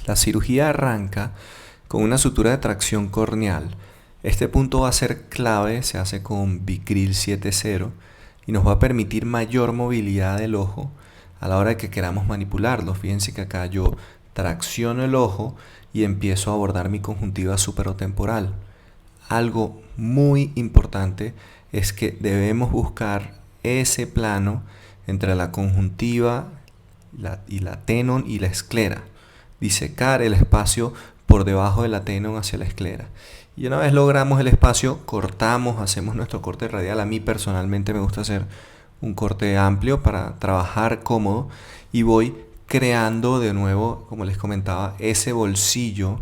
La cirugía arranca con una sutura de tracción corneal. Este punto va a ser clave, se hace con Vicryl 7.0 y nos va a permitir mayor movilidad del ojo a la hora de que queramos manipularlo. Fíjense que acá yo tracciono el ojo y empiezo a abordar mi conjuntiva supratemporal. Algo muy importante es que debemos buscar ese plano entre la conjuntiva y la tenon y la esclera. Disecar el espacio por debajo de la tenon hacia la esclera. Y una vez logramos el espacio, cortamos, hacemos nuestro corte radial. A mí personalmente me gusta hacer un corte amplio para trabajar cómodo y voy creando de nuevo, como les comentaba, ese bolsillo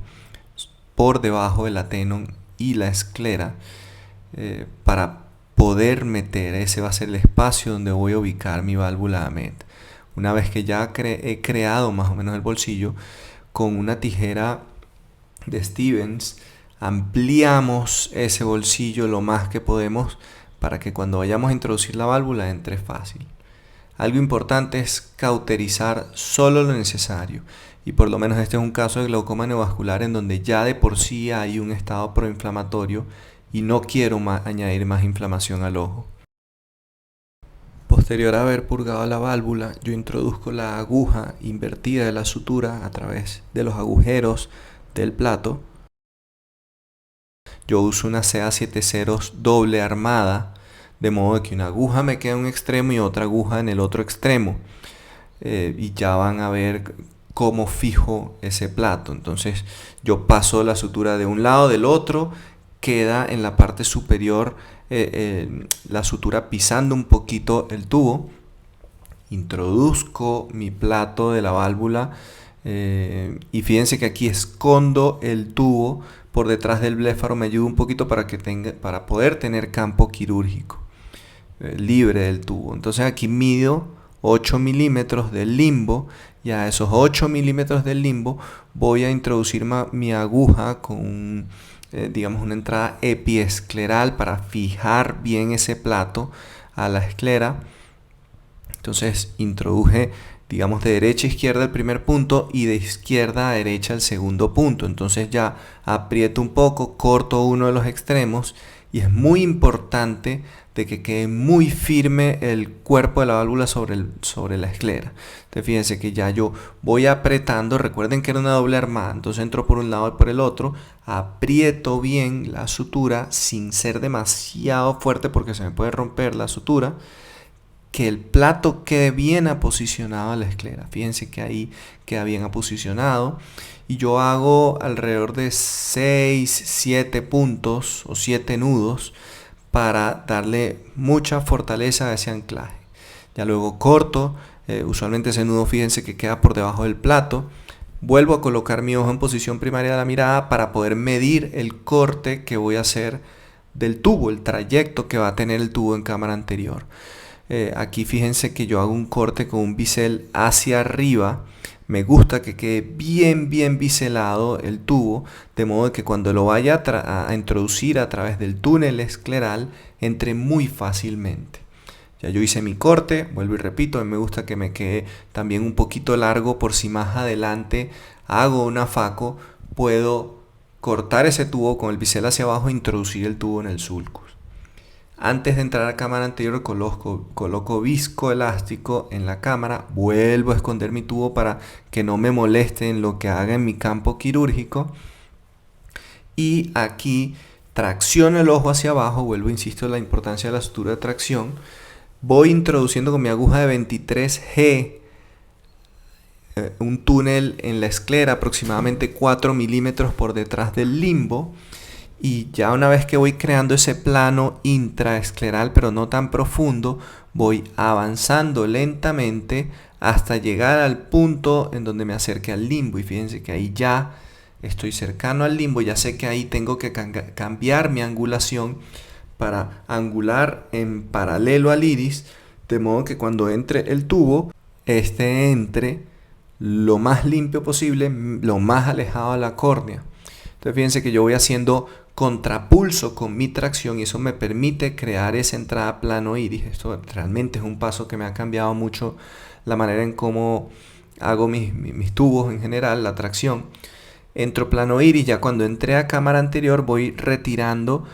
por debajo de la tenon y la esclera para poder meter, ese va a ser el espacio donde voy a ubicar mi válvula AMET. Una vez que ya he creado más o menos el bolsillo, con una tijera de Stevens ampliamos ese bolsillo lo más que podemos para que cuando vayamos a introducir la válvula entre fácil. Algo importante es cauterizar solo lo necesario, y por lo menos este es un caso de glaucoma neovascular en donde ya de por sí hay un estado proinflamatorio y no quiero añadir más inflamación al ojo. Posterior a haber purgado la válvula, yo introduzco la aguja invertida de la sutura a través de los agujeros del plato. Yo uso una CA70 doble armada, de modo que una aguja me queda en un extremo y otra aguja en el otro extremo. Y ya van a ver cómo fijo ese plato. Entonces yo paso la sutura de un lado, del otro, queda en la parte superior la sutura pisando un poquito el tubo. Introduzco mi plato de la válvula y fíjense que aquí escondo el tubo por detrás del bléfaro. Me ayuda un poquito para poder tener campo quirúrgico libre del tubo. Entonces aquí mido 8 milímetros del limbo, y a esos 8 milímetros del limbo voy a introducir mi aguja con digamos una entrada epiescleral para fijar bien ese plato a la esclera. Entonces introduje, digamos, de derecha a izquierda el primer punto y de izquierda a derecha el segundo punto. Entonces ya aprieto un poco, corto uno de los extremos, y es muy importante de que quede muy firme el cuerpo de la válvula sobre la esclera. Entonces fíjense que ya yo voy apretando, recuerden que era una doble armada, entonces entro por un lado y por el otro, aprieto bien la sutura sin ser demasiado fuerte porque se me puede romper la sutura, que el plato quede bien aposicionado a la esclera. Fíjense que ahí queda bien aposicionado, y yo hago alrededor de 6, 7 puntos o 7 nudos para darle mucha fortaleza a ese anclaje. Ya luego corto, usualmente ese nudo, fíjense que queda por debajo del plato. Vuelvo a colocar mi ojo en posición primaria de la mirada para poder medir el corte que voy a hacer del tubo, el trayecto que va a tener el tubo en cámara anterior. Aquí fíjense que yo hago un corte con un bisel hacia arriba. Me gusta que quede bien biselado el tubo, de modo que cuando lo vaya a introducir a través del túnel escleral entre muy fácilmente. Ya yo hice mi corte, vuelvo y repito, a mí me gusta que me quede también un poquito largo por si más adelante hago una faco, puedo cortar ese tubo con el bisel hacia abajo e introducir el tubo en el sulcus. Antes de entrar a cámara anterior coloco viscoelástico en la cámara, vuelvo a esconder mi tubo para que no me moleste en lo que haga en mi campo quirúrgico, y aquí tracciono el ojo hacia abajo. Vuelvo, insisto, en la importancia de la sutura de tracción. Voy introduciendo con mi aguja de 23G un túnel en la esclera aproximadamente 4 milímetros por detrás del limbo. Y ya una vez que voy creando ese plano intraescleral, pero no tan profundo, voy avanzando lentamente hasta llegar al punto en donde me acerque al limbo. Y fíjense que ahí ya estoy cercano al limbo, ya sé que ahí tengo que cambiar mi angulación para angular en paralelo al iris, de modo que cuando entre el tubo, este entre lo más limpio posible, lo más alejado de la córnea. Entonces fíjense que yo voy haciendo contrapulso con mi tracción, y eso me permite crear esa entrada plano iris. Esto realmente es un paso que me ha cambiado mucho la manera en cómo hago mis tubos en general, la tracción, entro plano iris, ya cuando entré a cámara anterior voy retirando,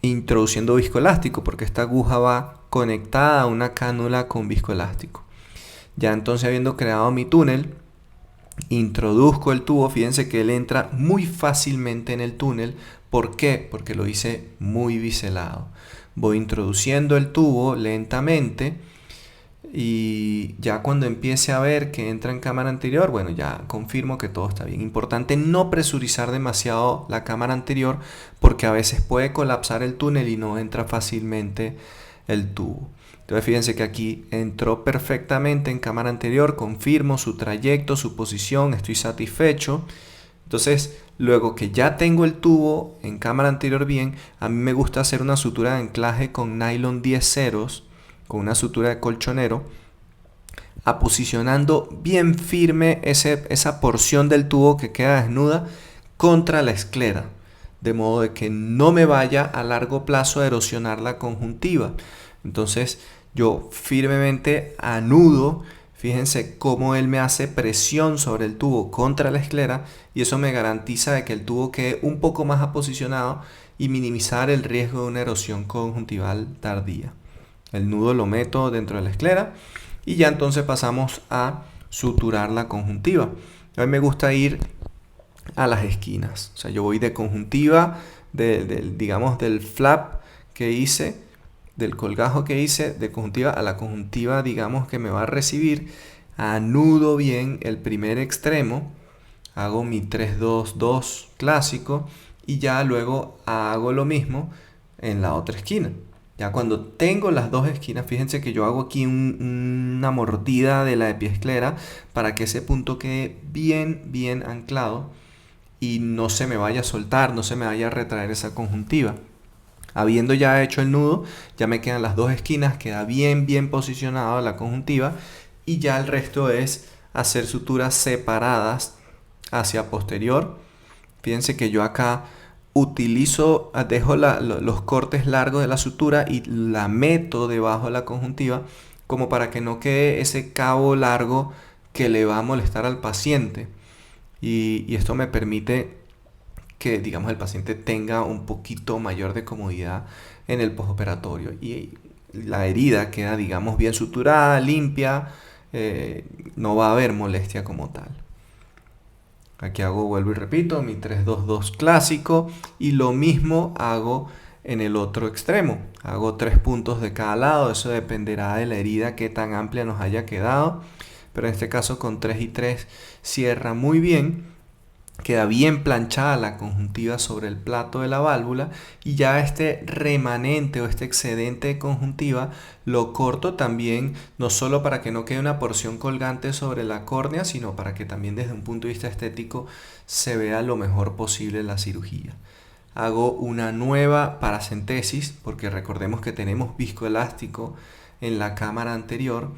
introduciendo viscoelástico, porque esta aguja va conectada a una cánula con viscoelástico. Ya entonces, habiendo creado mi túnel, introduzco el tubo. Fíjense que él entra muy fácilmente en el túnel. ¿Por qué? Porque lo hice muy biselado. Voy introduciendo el tubo lentamente y ya cuando empiece a ver que entra en cámara anterior, bueno, ya confirmo que todo está bien. Importante no presurizar demasiado la cámara anterior, porque a veces puede colapsar el túnel y no entra fácilmente el tubo. Entonces fíjense que aquí entró perfectamente en cámara anterior, confirmo su trayecto, su posición, estoy satisfecho. Entonces, luego que ya tengo el tubo en cámara anterior bien, a mí me gusta hacer una sutura de anclaje con nylon 10 ceros, con una sutura de colchonero, aposicionando bien firme esa porción del tubo que queda desnuda contra la esclera, de modo de que no me vaya a largo plazo a erosionar la conjuntiva. Entonces yo firmemente anudo, fíjense cómo él me hace presión sobre el tubo contra la esclera, y eso me garantiza de que el tubo quede un poco más aposicionado y minimizar el riesgo de una erosión conjuntival tardía. El nudo lo meto dentro de la esclera y ya entonces pasamos a suturar la conjuntiva. A mí me gusta ir a las esquinas, o sea, yo voy de conjuntiva, digamos del flap que hice, del colgajo que hice, de conjuntiva a la conjuntiva, digamos, que me va a recibir. Anudo bien el primer extremo, hago mi 3-2-2 clásico y ya luego hago lo mismo en la otra esquina. Ya cuando tengo las dos esquinas, fíjense que yo hago aquí una mordida de la epiesclera para que ese punto quede bien anclado y no se me vaya a soltar, no se me vaya a retraer esa conjuntiva. Habiendo ya hecho el nudo, ya me quedan las dos esquinas, queda bien posicionada la conjuntiva, y ya el resto es hacer suturas separadas hacia posterior. Fíjense que yo acá dejo los cortes largos de la sutura y la meto debajo de la conjuntiva, como para que no quede ese cabo largo que le va a molestar al paciente. Y esto me permite que, digamos, el paciente tenga un poquito mayor de comodidad en el postoperatorio y la herida queda, digamos, bien suturada, limpia, no va a haber molestia como tal. Aquí vuelvo y repito, mi 3-2-2 clásico, y lo mismo hago en el otro extremo. Hago 3 puntos de cada lado, eso dependerá de la herida que tan amplia nos haya quedado, pero en este caso con 3 y 3 cierra muy bien. Queda bien planchada la conjuntiva sobre el plato de la válvula, y ya este remanente o este excedente de conjuntiva lo corto también, no solo para que no quede una porción colgante sobre la córnea, sino para que también desde un punto de vista estético se vea lo mejor posible la cirugía. Hago una nueva paracentesis, porque recordemos que tenemos viscoelástico en la cámara anterior,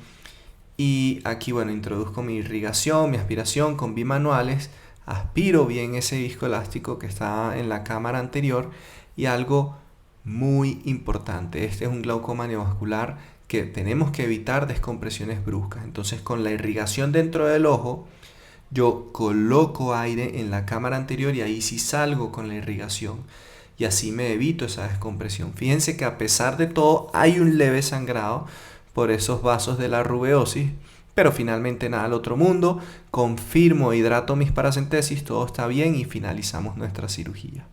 y aquí, bueno, introduzco mi irrigación, mi aspiración con bimanuales. Aspiro bien ese viscoelástico que está en la cámara anterior, y algo muy importante, este es un glaucoma neovascular que tenemos que evitar descompresiones bruscas. Entonces, con la irrigación dentro del ojo, yo coloco aire en la cámara anterior y ahí sí salgo con la irrigación, y así me evito esa descompresión. Fíjense que a pesar de todo hay un leve sangrado por esos vasos de la rubeosis, pero finalmente nada al otro mundo. Confirmo, hidrato mis paracentesis, todo está bien y finalizamos nuestra cirugía.